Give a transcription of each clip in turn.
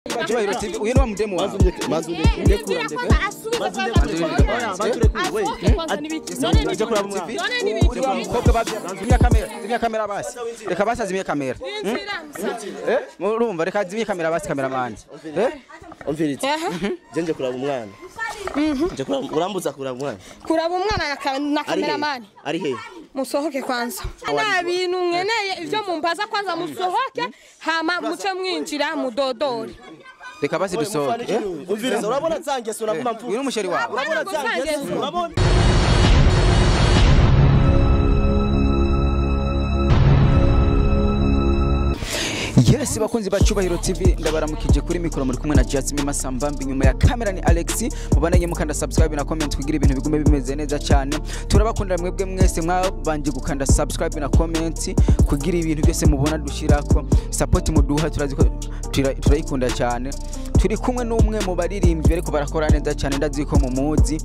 Cyubahiro TV uyu ni wa mudemu wawe ndekura zimya kamera basi reka basa zimya kamera urumva reka zimya kamera basi cameraman umviritse nje kuraba umwana nje kuraba urambuza kuraba umwana na cameraman ari he musohoke kwanza na bintu nkeneye ivyo mumbaza kwanza musohoke hama muce mwinjira mudodori reka basi dusohoke umviritse urabona zangeso urabona mfu uyu ni umusheri wawe urabona zangeso urabona Yes bakunzi bacubahiro TV ndabaramukije kuri mikoro muri kumwe na Jasmine Masambambi nyuma ya kamera ni Alex mubananye mukanda subscribe na comment kugira ibintu bigume bimeze neza cyane turabakundira mwebwe mwese mwabanje gukanda subscribe na comment kugira ibintu byose mubona dushirako support muduha turazi ko turayikunda cyane turi kumwe n'umwe mu baririmbyi ariko barakora neza cyane ndazi ko mu muzi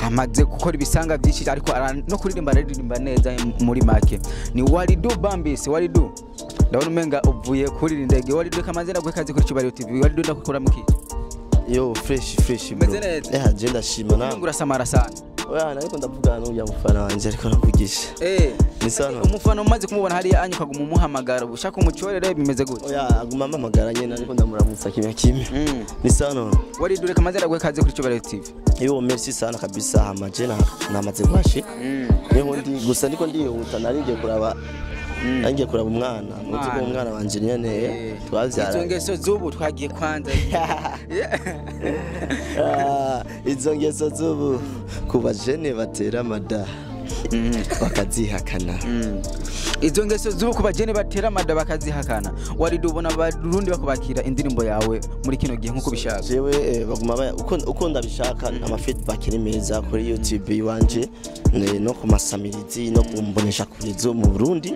amaze gukora ibisanga byinshi ariko no kuririmba neza muri make ni Walldu Bambisi Walldu ndabona umenga uvuye kuri indege Walldu kamaze nagwe kazi kuri Cyubahiro TV Walldu ndakukora mukije yo fresh bro je ndashima na ngurasamara sana oya ariko ndavugana n'uya mufana wanje ariko nakugisha ni sana umufana umaze kumubona hari anyuka gumuhamagara ushaka umucorere bimeze gute oya aguma amamagara nyene ariko ndamuramutsa kimwe ni sana Walldu kamaze nagwe kazi kuri Cyubahiro TV yo merci sana kabisa amajena namaze kwashika niho ndi gusa ndiko ndihuta naringiye kuraba nangiye kuraba umwana muzi ko umwana wanje nyene twavyara izo ngeso zubu twagiye kwanza izo ngeso zubu kuba jene batera amada bakazihakana izo ngeso zubu kuba jene batera amada bakazihakana Walldu ubona abarundi bakubakira indirimbo yawe muri kino gihe nkuko bishaka jewe baguma uko ndabishaka ama feedback ni meza kuri YouTube wanje no ku masamirizi no kumbonesha kuri zo mu Burundi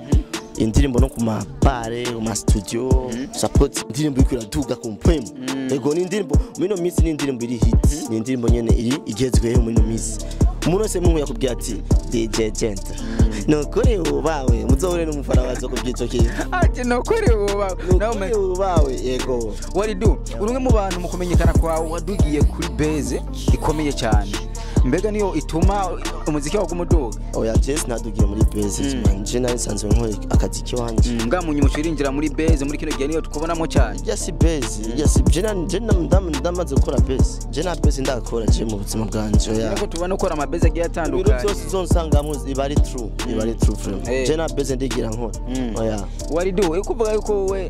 indirimbo no ku mapare mu studio support indirimbo ikura tuga ku mpemu ego ni indirimbo mino miss ni indirimbo iri hit ni indirimbo nyene iri igezweho mino miss umuntu wese mu yakubwiye ati DJ Gent nokore ubawe muzohore n'umufana wazo kubyico kiye ati nokore ubawe yego Walldu urumwe mu bantu mu kumenyekana kwawe wadugiye kuri base ikomeye cyane mbega niyo ituma umuziki wawe gumuduga oya Jess nadugiye muri base je nasanzwe nkore akaziki wanje mbwa munyi mushirinjira muri base muri kino gihe niyo tukubonamo cyane yes base yes je ndamaze gukora base je na base ndakora je mu buzima bwanje oya nako tubona ukora amabase agiye atandukanye biro cyose zonsanga muzi ibari true friend je na base ndigira nkora oya Walldu ukuvuga yuko we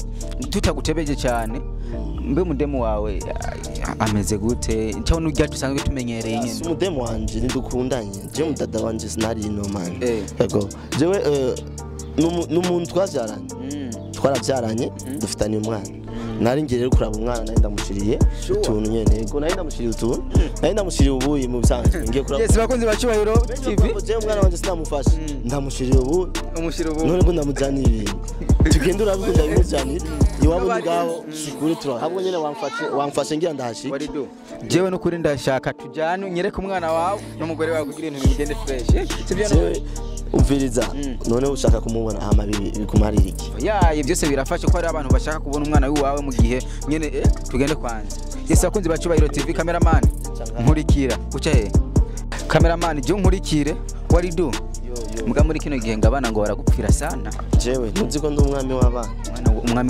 tutagutebeje cyane mbe mudemu wawe ameze gute cyo n'ujya dusanzwe tumenyereye nyine umudemu wanje ndukundanye je mudada wanje sinari no man yego jewe n'umuntu twarabyaranye dufitanye umwana nari ngiye rero kuraba umwana nari ndamushiriye utuntu nyene yego nari ndamushiriye utuntu nari ndamushiriye ubuyi mu bisanzwe ngiye kuraba yes bakunzi ba Cyubahiro TV je umwana wanje sinamufashe ndamushiriye ubuyi none ngo ndamujyanira ibintu tugenda urabikunda bimujyanira iwabo mugabo sikuri tura ahubwo nyene wamfashe ngira ndahashi Walldu jewe no kuri ndashaka tujyane nyereka umwana wawe n'umugore wawe kugira ibintu bigende fresh sibyo umviriza none ushaka kumubona amabibi bikumarira iki ya byose birafashe ko ari abantu bashaka kubona umwana wawe mu gihe nyene tugende kwanza yes bakunzi ba Cyubahiro TV cameraman nkurikira uca he cameraman je nkurikire Walldu muga muri kino gihe ngabana ngo baragupfira sana jewe ntuzi ko ndi umwami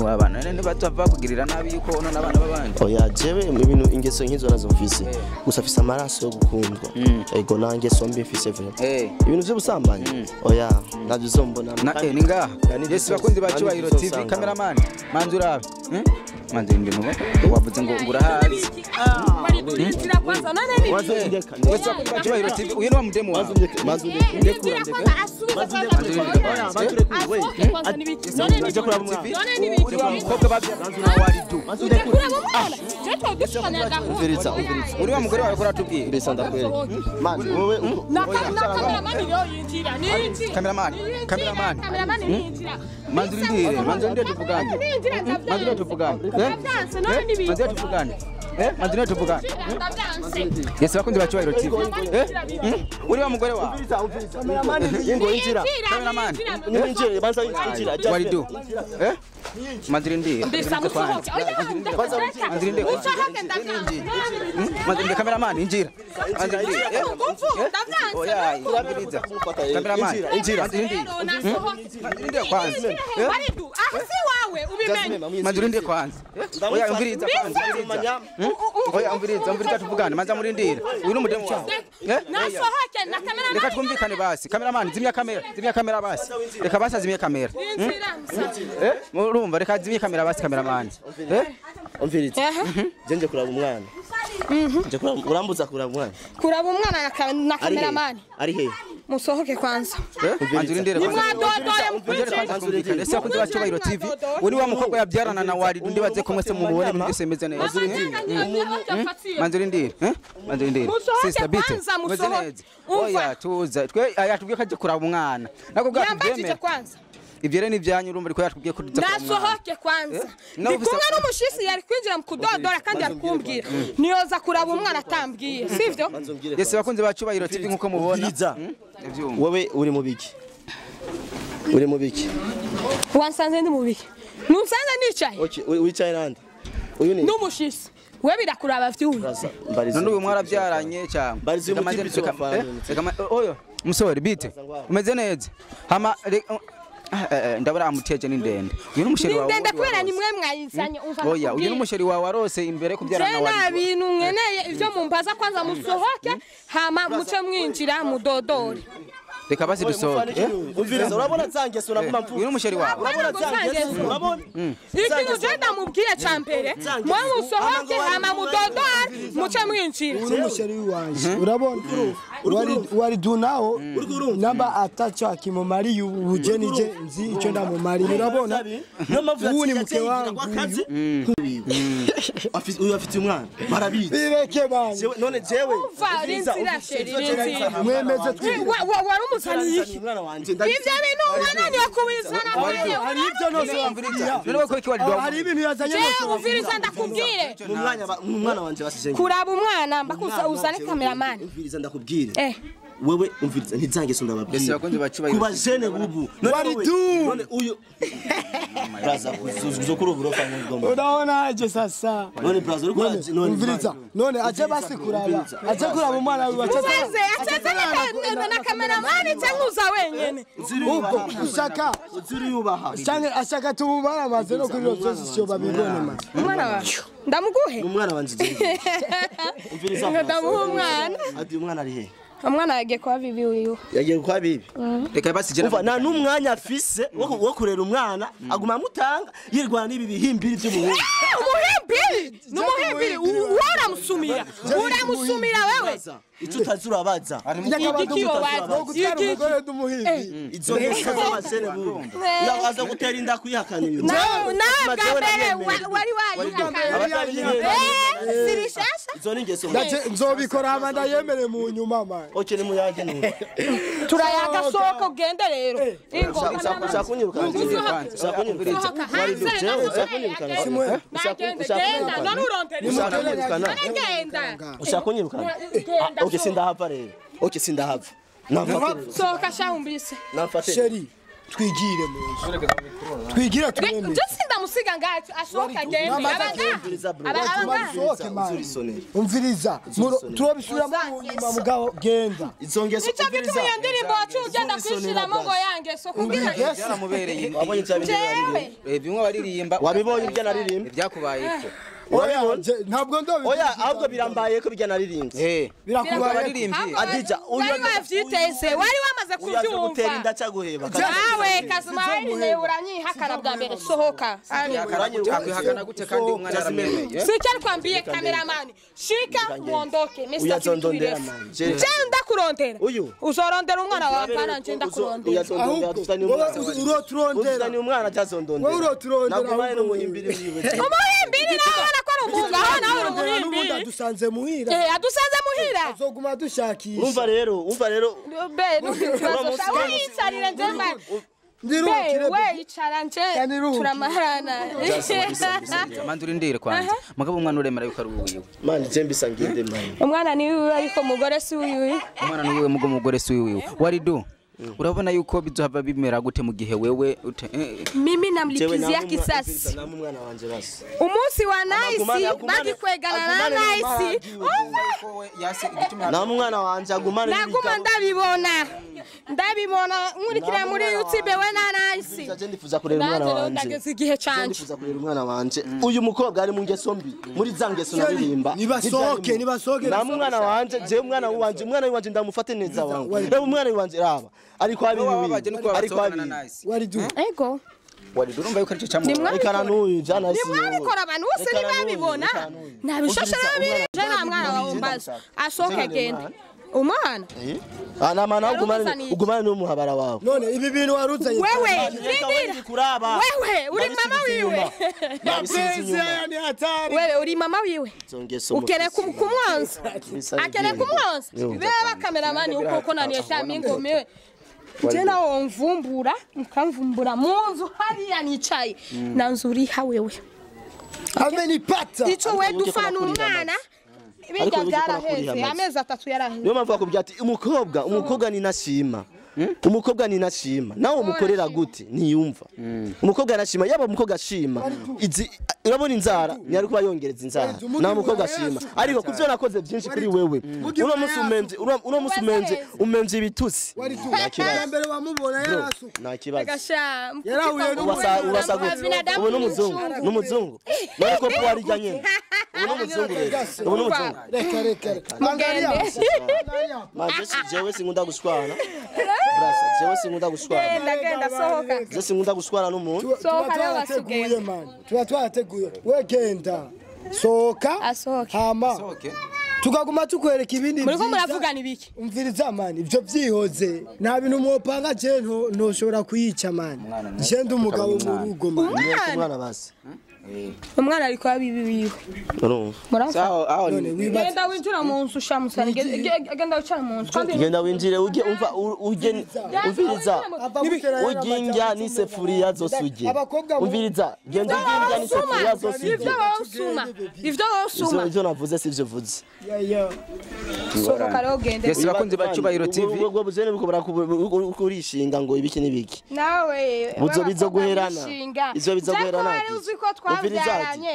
w'abana none batava kugirira nabi yuko ono nabana babandi oya jewe ibintu ingeso nkizo nazo mfise gusa afise amaraso yo gukundwa ego nange sombi mfise ibintu byo busambanye oya navyo zombona ni ngaha yes bakunzi ba Cyubahiro TV cameraman manzurabe manzura ndi mubo wavuze ngo ngurahazi Cyubahiro TV uyu ni wa mudemu wawe ndekura uri wa mukobwa babyazana Walldu uri wa mugore wawe kuratubwira mbese ndakwere man wowe cameraman manzurindire tuvugane Madina tuvuga. Yes bakunzi ba Cyubahiro TV. Uri wa mugore wa. Ingo injira. Cameraman. Injira banza injira. Walldu. Madrindira. Mbisa musohoke. Oya, Madrindira. musohoke ndavyanze. Madrindira cameraman injira. Madrindira. Oya, urabiriza. Cameraman injira. Madrindira kwanza. Baridu, si wawe ubimenye. Madrindira kwanza. Oya, umviriza kwanza. Oya, umviriza tuvugane. Manza murindira. Uyu ni umudemu wawe. Nasohoke na cameraman. Reka twumvikane basi. Cameraman zimya kamera basi. Reka basi azimye kamera. Urumva reka zimye kamera basi cameraman. Umviriza. Je kuraba umwana. Je kuraba urambuza kuraba umwana. Kuraba umwana na cameraman. Ari he? Musohoke kwanza. Andurindire kwanza. Mwadodore mukwice. Ese akunze bacubahiro TV. Uri wa mukobwa yabyarana na Walldu ndibaze ko mwese mubone byose meze neza. Mandurindire. Mandurindire. Sister bite. Meze neza. Oya tuza. Twe yatubwiye ko aje kuraba umwana. Nako bwabyemeye. Kwanza. Ibyo rero nivyanye urumva ariko yatubwiye ko duza kuraba. Nasohoke kwanza. Ndikumwe n'umushisi yari kwinjira mu kudodora kandi ari kumbwira. Niyoza kuraba umwana atambwiye. Sivyo? Yese bakunze bacubahiro TV nkuko mubona. Wowe uri mu biki? Uri mu biki? Wansanze ndi mu biki? Nunsanze nicaye. Okay, wicaye nande? Uyu ni n'umushisi. We birakuraba vyuye. None uyu mwarabyaranye cyangwa. Barizi umutipi oyo musore bite. Umeze neza. Hama ndabara amuteje ni ndende. Uyu ni umusheri wawe. Ndende kwera ni mwe mwayizanye umva. Oya, uyu ni umusheri wawe warose imbere kubyarana na Walldu. Jena bintu nkeneye ivyo mumbaza kwanza musohoke hama muce mwinjira mudodore. Reka basi dusohoke. Umviriza urabona zangeso urabona mvu. Uyu ni umusheri wawe. Urabona zangeso urabona? Ikintu jenda mubwiye cyambere. Mwe musohoke hama mudodore muce mwinjira. Uyu ni umusheri wanje. Urabona? Walldu naho namba atacha akimumari ubujeni je nzi icyo ndamumari. Urabona? Uyu ni mke wangu. Uyu afite umwana. Barabizi. Bireke banje. None jewe. Rinzira sheri rinzira. Mwemeze twi. Wari umusani iki? Umwana wanje. Ivyo bintu wananiwe kubizana kwayo. Hari ibyo nose wamviriza. None bako iki Walldu. Hari ibintu yazanye Je uviriza ndakubwire. Umwana wanje basije. Kuraba umwana mbakuza uzane cameraman. Umviriza ndakubwire. Wewe umviriza ntizangeso ndababwira. Yese bakunze bacubahiro. Kuba jene bubu. None uyu Braza kuzokuru burofa ngomba. Unaona aje sasa. None braza uriko none umviriza. None aje basi kuraba. Aje kuraba umwana wiwe aje. Achaza na cameraman cyangwa uza wenyene. Uko ushaka. Uzuri yubaha. Cyangwa ashaka tubara maze no kuri rose cyo babibone ma. Umwana wacu. Ndamuguhe. Umwana wanje. Umviriza. Ndamuha umwana. Ati umwana ari he? Umwana yagiye kwa bibi uyu. Yagiye kwa bibi. Reka basi jera. Uva na numwanya afise wo kurera umwana aguma mutanga yirwana nibi bihimbiri by'umuhungu. Umuhimbiri? Numuhimbiri uramusumira. Uramusumira wewe. Icyo utazurabaza. Umugore dumuhimbiri. Izo ngeso z'abasere bubu. Yabaza gutera inda kwihakana uyu. Wari sirishasha. Izo ni ngeso. Nzobikora amanda yemere mu nyuma ma. Oke ni muyaje none. Turayaga soko ugende rero. Ingo usakunyirukana. Usakunyirukana. Usakunyirukana. Oke sindahava rero. Oke sindahava. Soka shahumbise. Nafate. Sheri twigire mu nzu. Twigira tumeme. Je sindamusiga ngacu ashoka gende. Umviriza. Turobisubira mu nyuma mugabo genda. Izongeso icyo bituma iyo ndirimbo wacu ugenda kwishiramo ngo yange so kugira yaramubereye. Wabonye cyabiririmba. Bimwe baririmba. Wabibonye ibyo naririmba. Byakubaye ko. Oya ntabwo ndobi. Oya ahubwo birambaye ko bijya naririmbye. Birakubaye baririmbye. Adija uyu wavyiteze wari wamaze kubyumva. Gutera inda cyaguheba. Nawe Kazimari ne uranyihakana bwa mbere sohoka. Akwihakana gute kandi umwana yaramenye. Sicyari kwambiye cameraman. Shika muondoke. Mr. Uyazondondera manje. Jenda kurondera. Uyu. Uzorondera umwana wa pana njenda kurondera. Uyazondondera dufitanye umwana. Uroturondera. Dufitanye umwana cyazondondera. Wowe uroturondera. Nakubaye no muhimbiri wiwe. Umuhimbiri nawe nakora umuga nawe umuhimbiri. Adusanze muhira. Adusanze muhira. Azoguma dushakisha. Umva rero. Be nukibazo njemba. Ndirukire. We icara nje turamaharana. Mandurindire kwanza. Mugabo umwana uremera yuko ari uwiwe. Man jembisa nginde man. Umwana ni wiwe ariko mugore si wiwe. Umwana ni wiwe mugo mugore si wiwe. Walldu urabona yuko bizohava bimera gute mu gihe wewe mimi namlipizia kisasi umwana wanje basi umunsi wa nice bagikwegana na nice na umwana wanje agumana naguma ndabibona nkurikira muri YouTube we na nice je ndifuza kurera umwana wanje ndageze igihe canje ndifuza kurera umwana wanje uyu mukobwa ari mu ngeso mbi muri za ngeso naririmba nibasohoke na umwana wanje je umwana wanje ndamufate neza wangu reba umwana wanje raba ariko ariko wari du ego urumva yuko aricyo cyamubona ikana n'uyu jana isi nimwabikora abantu bose ntibabibona nabishoshe babiri je na mwana wawe mbaza asohoke agende umwana ana mana ugumane n'umuhabara wawe none ibi bintu waruzanye wewe uri mama wiwe wewe uri mama wiwe ukere kumwanza akere kumwanza beba kameramani uko naniye cyami ngomewe tena womvumbura ukamvumbura munzu hariya nicaye nanzuriha wewe amenipata ico we dufana umwana ibijya byaraheze amezi 3 yaraheze niyo mpamvu akubwira ati umukobwa ni nashima umukobwa ni nashima nawe umukorera gute ntiyumva umukobwa anashima yaba umukobwa ashima urabona inzara ntiyari kuba yongereza inzara na umukobwa ashima ariko kuvyo nakoze byinshi kuri wewe uno musumenje umenje ibitusi mbere wamubona yarasu nta kibazo yarahuye ubasa gute ubu n'umuzungu nariko po ari janye ubu n'umuzungu reka maje jewe singunda gushwana brasa jewe singunda gushwana ndagenda sohoka je singunda gushwana n'umuntu sohoka rero basigaye twateguye we genda sohoka hama tukaguma tukwereka ibindi muriko muravugana ibiki umviriza mani ivyo vyihoze nta bintu mwopanga je ntoshobora kuyica mani je ndi umugabo mu rugo mani umwana basi umwana ariko abibi wiwe sawa aho genda winjira mu nzu shamusane genda wicara mu nzu genda winjire uje umva umviriza ujinja n'isefuriya zose uje umviriza genda ujinja n'isefuriya zose uje ivyo wosuma ivyo navuze sivyo vuze sohoka rero gende yesi bakunze bacubahiro TV ubwo buzene buko barakurishinga ngo ibiki nibiki nawe buzo bizoguherana ivyo bizoguherana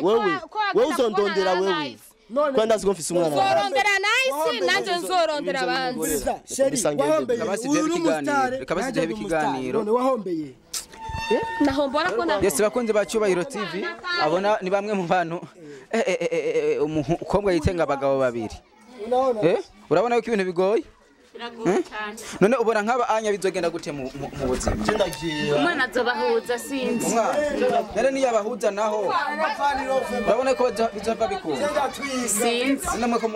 wewe uzondondera wewe kwenda ziko mfise umwana uzorondera nice nanje nzorondera abanzi kabasijeho ikiganiro none wahombeye nahombora ko yesi bakunze bacubahiro TV abona ni bamwe mu bantu umukobwa yitenga abagabo babiri urabona yuko ibintu bigoye none ubona nk'aba anya bizogenda gute mu buzima umwana azobahuza sinzi nere niyo abahuza naho urabona ko bizova bikunda sinzi namwe ko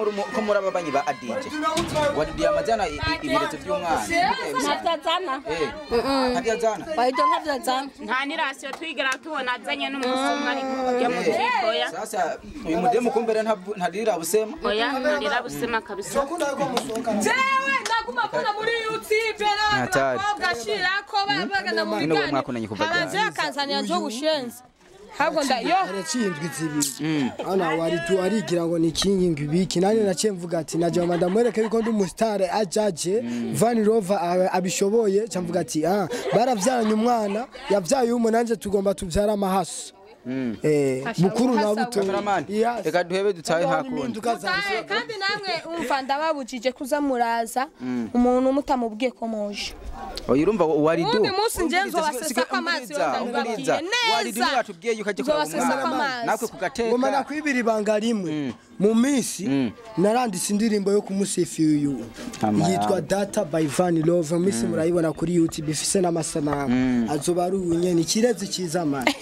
muri ababanyi ba adije wadidiye amajana ibirezo by'umwana natazana ntiyazana waydo ntazana nta nirasiyo twigera tubona azanye n'umusoma ari kujya mu gikoya sasa uyu mudemu kumbere ntadirira busema oya ntarira busema kabisa jewe ndaguma kona muri YouTube n'abakobwa shirako babagana mu bigani habaje akanzanira njo gushenza habwo ndayo aracindwe zibiri ana wari tu arigira ngo ni kingi ibiki nane naciye mvuga ati naje madam wereke biko ndi umustare ajaje Van Rover abishoboye cyamvuga ati baravyanye umwana yavyaye umunanje tugomba tuvyara amahaso mukuru na buto reka duhebe dutaye hakundi kandi namwe umva ndababujije kuza muraza umuntu mutamubwiye ko moje oyirumva wari do undi munsi ngenzo basesa kwa amazi ndababwiye wari do yatubwiye yuko agiye kuraba nakwe kugateka ngoma nakwibira ibanga rimwe mu minsi naranditse indirimbo yo kumusifa uyu yitwa Data by Van Love misi murayibona kuri YouTube ifise n'amasanamu azoba ari unyene ikirezi kiza mani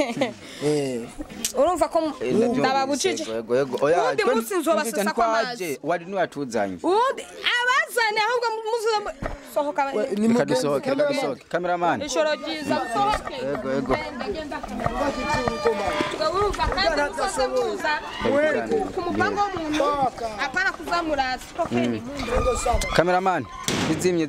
urumva ko ndababujije undi munsi nzobasesa kwa amazi wari no yatuzanye undi abazane ahubwo sohoka reka dusohoke cameraman ishoro ryiza sohoke yego urumva kandi muzasemuza ku mupango w'umuntu apana kuzamura sipokeni cameraman bizimye